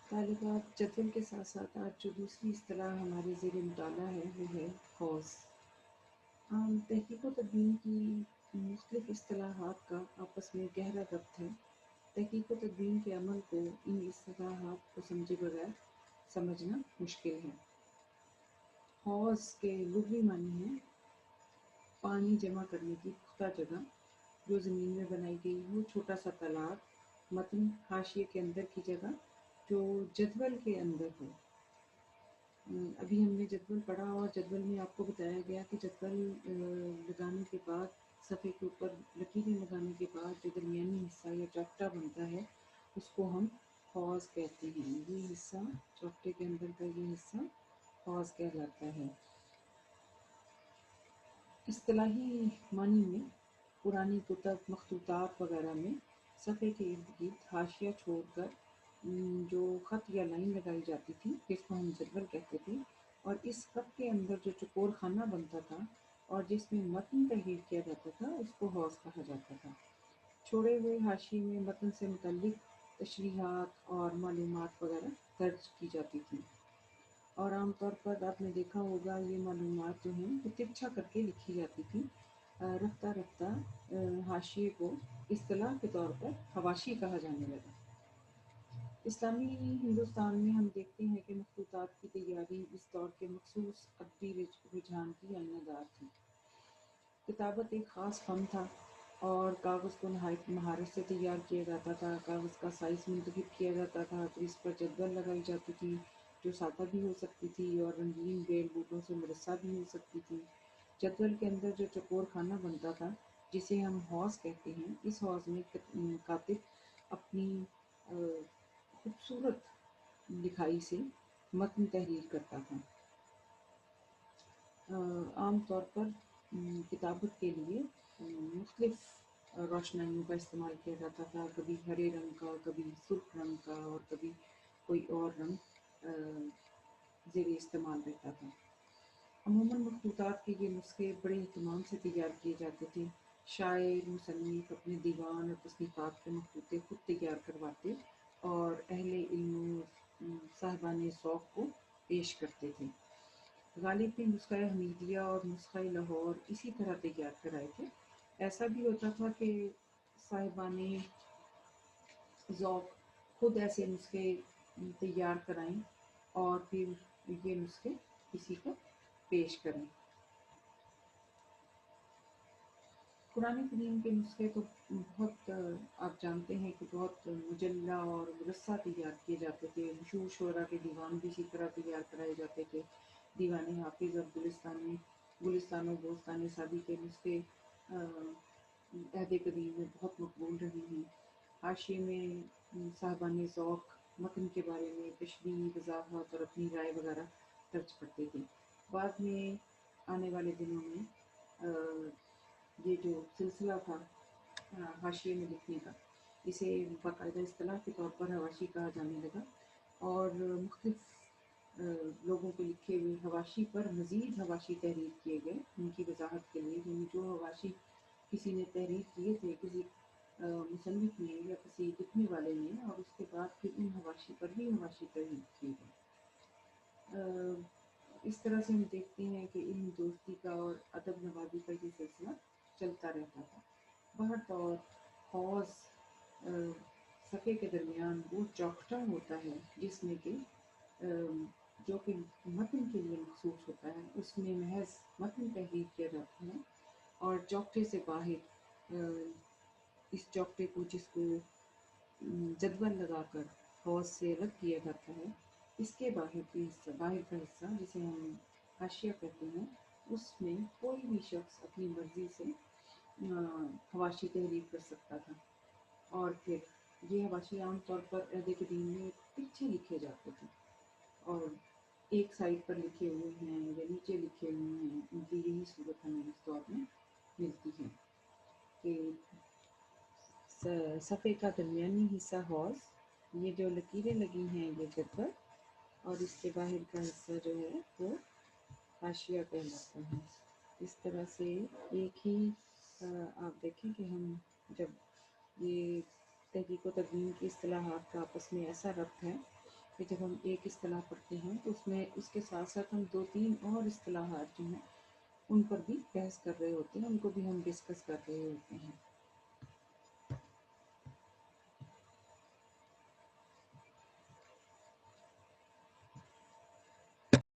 طالبات جدول کے ساتھ ساتھ آج جو دوسری اصطلاح ہمارے زیر مطالعہ ہے وہ ہے حوض۔ تحقیق و تدوین کی مختلف اصطلاحات کا آپس میں گہرا ربط ہے۔ تحقیق و تدوین کے عمل کو ان اصطلاحات کو سمجھے بغیر سمجھنا مشکل ہے۔ حوض کے لغوی معنی ہے پانی جمع کرنے کی پختہ جگہ جو زمین میں بنائی گئی ہو، چھوٹا سا تالاب، متن حاشیے کے اندر کی جگہ جو جدول کے اندر ہو۔ ابھی ہم نے جدول پڑھا اور جدول میں آپ کو بتایا گیا کہ جدول لگانے کے بعد صفحے کے اوپر لکیریں لگانے کے بعد جو درمیانی حصہ یا چوکٹا بنتا ہے اس کو ہم حوض کہتے ہیں۔ یہ حصہ چوکٹے کے اندر کا یہ حصہ حوض کہلاتا ہے۔ اصطلاحی معنی میں پرانی کتب، مخطوطات وغیرہ میں صفحے کے ارد گرد حاشیہ چھوڑ کر جو خط یا لائن لگائی جاتی تھی جس کو ہم جدول کہتے تھے، اور اس خط کے اندر جو چکور خانہ بنتا تھا اور جس میں متن تحریر کیا جاتا تھا اس کو حوض کہا جاتا تھا۔ چھوڑے ہوئے حاشیے میں متن سے متعلق تشریحات اور معلومات وغیرہ درج کی جاتی تھیں، اور عام طور پر آپ نے دیکھا ہوگا یہ معلومات جو ہیں وہ ترچھا کر کے لکھی جاتی تھی۔ رفتہ رفتہ حاشیے کو اصطلاح کے طور پر حواشی کہا جانے لگا۔ اسلامی ہندوستان میں ہم دیکھتے ہیں کہ مخطوطات کی تیاری اس دور کے مخصوص ادبی رجحان کی آئینہ دار تھی۔ کتابت ایک خاص فن تھا اور کاغذ کو نہایت مہارت سے تیار کیا جاتا تھا۔ کاغذ کا سائز منتخب کیا جاتا تھا، پھر اس پر جدول لگائی جاتی تھی جو سادہ بھی ہو سکتی تھی اور رنگین بیل بوٹوں سے مرصع بھی ہو سکتی تھی۔ جدول کے اندر جو چکور خانہ بنتا تھا جسے ہم حوض کہتے ہیں، اس حوض میں کاتب اپنی خوبصورت لکھائی سے متن تحریر کرتا تھا۔ عام طور پر کتابت کے لیے مختلف روشنائیوں کا استعمال کیا جاتا تھا، کبھی ہرے رنگ کا، کبھی سرخ رنگ کا اور کبھی کوئی اور رنگ زیر استعمال رہتا تھا۔ عموماً مخطوطات کے یہ نسخے بڑے اہتمام سے تیار کیے جاتے تھے۔ شاعر، مصنف اپنے دیوان اور تصنیفات کے مخطوطے خود تیار کرواتے اور اہل علم و صاحبان ذوق کو پیش کرتے تھے۔ غالب نے نسخہ حمیدیہ اور نسخہ لاہور اسی طرح تیار کرائے تھے۔ ایسا بھی ہوتا تھا کہ صاحبان ذوق خود ایسے نسخے تیار کرائیں اور پھر یہ نسخے کسی کو پیش کریں۔ قرآن کریم کے نسخے تو بہت آپ جانتے ہیں کہ بہت مجلہ اور مرصع تیار کیے جاتے تھے۔ مشہور شعراء کے دیوان بھی اسی طرح تیار کرائے جاتے تھے۔ دیوان حافظ اور گلستان و بوستان سعدی کے نسخے عہد قدیم میں بہت مقبول رہے ہیں۔ حاشیے میں صاحبان ذوق متن کے بارے میں تشریح، وضاحت اور اپنی رائے وغیرہ درج کرتے تھے۔ بعد میں آنے والے دنوں میں یہ جو سلسلہ تھا حاشیے میں لکھنے کا، اسے باقاعدہ اصطلاح کے طور پر حواشی کہا جانے لگا، اور مختلف لوگوں کے لکھے ہوئے حواشی پر مزید حواشی تحریر کیے گئے ان کی وضاحت کے لیے، یعنی جو حواشی کسی نے تحریر کیے تھے کسی مصنف نے یا کسی لکھنے والے نے، اور اس کے بعد پھر ان حواشی پر بھی حواشی تحریر کیے گئے۔ اس طرح سے ہم دیکھتے ہیں کہ علم دوستی کا اور ادب نوازی کا یہ سلسلہ چلتا رہتا تھا۔ بہرطور حوض صفحے کے درمیان وہ چوکٹا ہوتا ہے جس میں کہ جو کہ متن کے لیے مخصوص ہوتا ہے، اس میں محض متن تحریر کیا جاتا ہے، اور چوکٹے سے باہر اس چوکٹے کو جس کو جدول لگا کر حوض سے الگ کیا جاتا ہے، اس کے باہر کا حصہ جسے ہم حاشیہ کہتے ہیں، اس میں کوئی بھی شخص اپنی مرضی سے حواشی تحریر کر سکتا تھا، اور پھر یہ حواشی عام طور پر عہد قدیم میں پیچھے لکھے جاتے تھے اور ایک سائڈ پر لکھے ہوئے ہیں یا نیچے لکھے ہوئے ہیں۔ ان کی یہی صورت ہمیں اس دور میں ملتی ہے کہ صفحے کا درمیانی حصہ حوض، یہ جو لکیریں لگی ہیں یہ جدول، اور اس کے باہر کا حصہ جو ہے وہ حاشیہ کہلاتا ہے۔ اس طرح سے ایک ہی آپ دیکھیں کہ ہم جب یہ تحقیق و تدوین کی اصطلاحات کا آپس میں ایسا ربط ہے کہ جب ہم ایک اصطلاح پڑھتے ہیں تو اس میں اس کے ساتھ ساتھ ہم دو تین اور اصطلاحات جو ہیں ان پر بھی بحث کر رہے ہوتے ہیں، ان کو بھی ہم ڈسکس کر رہے ہوتے ہیں۔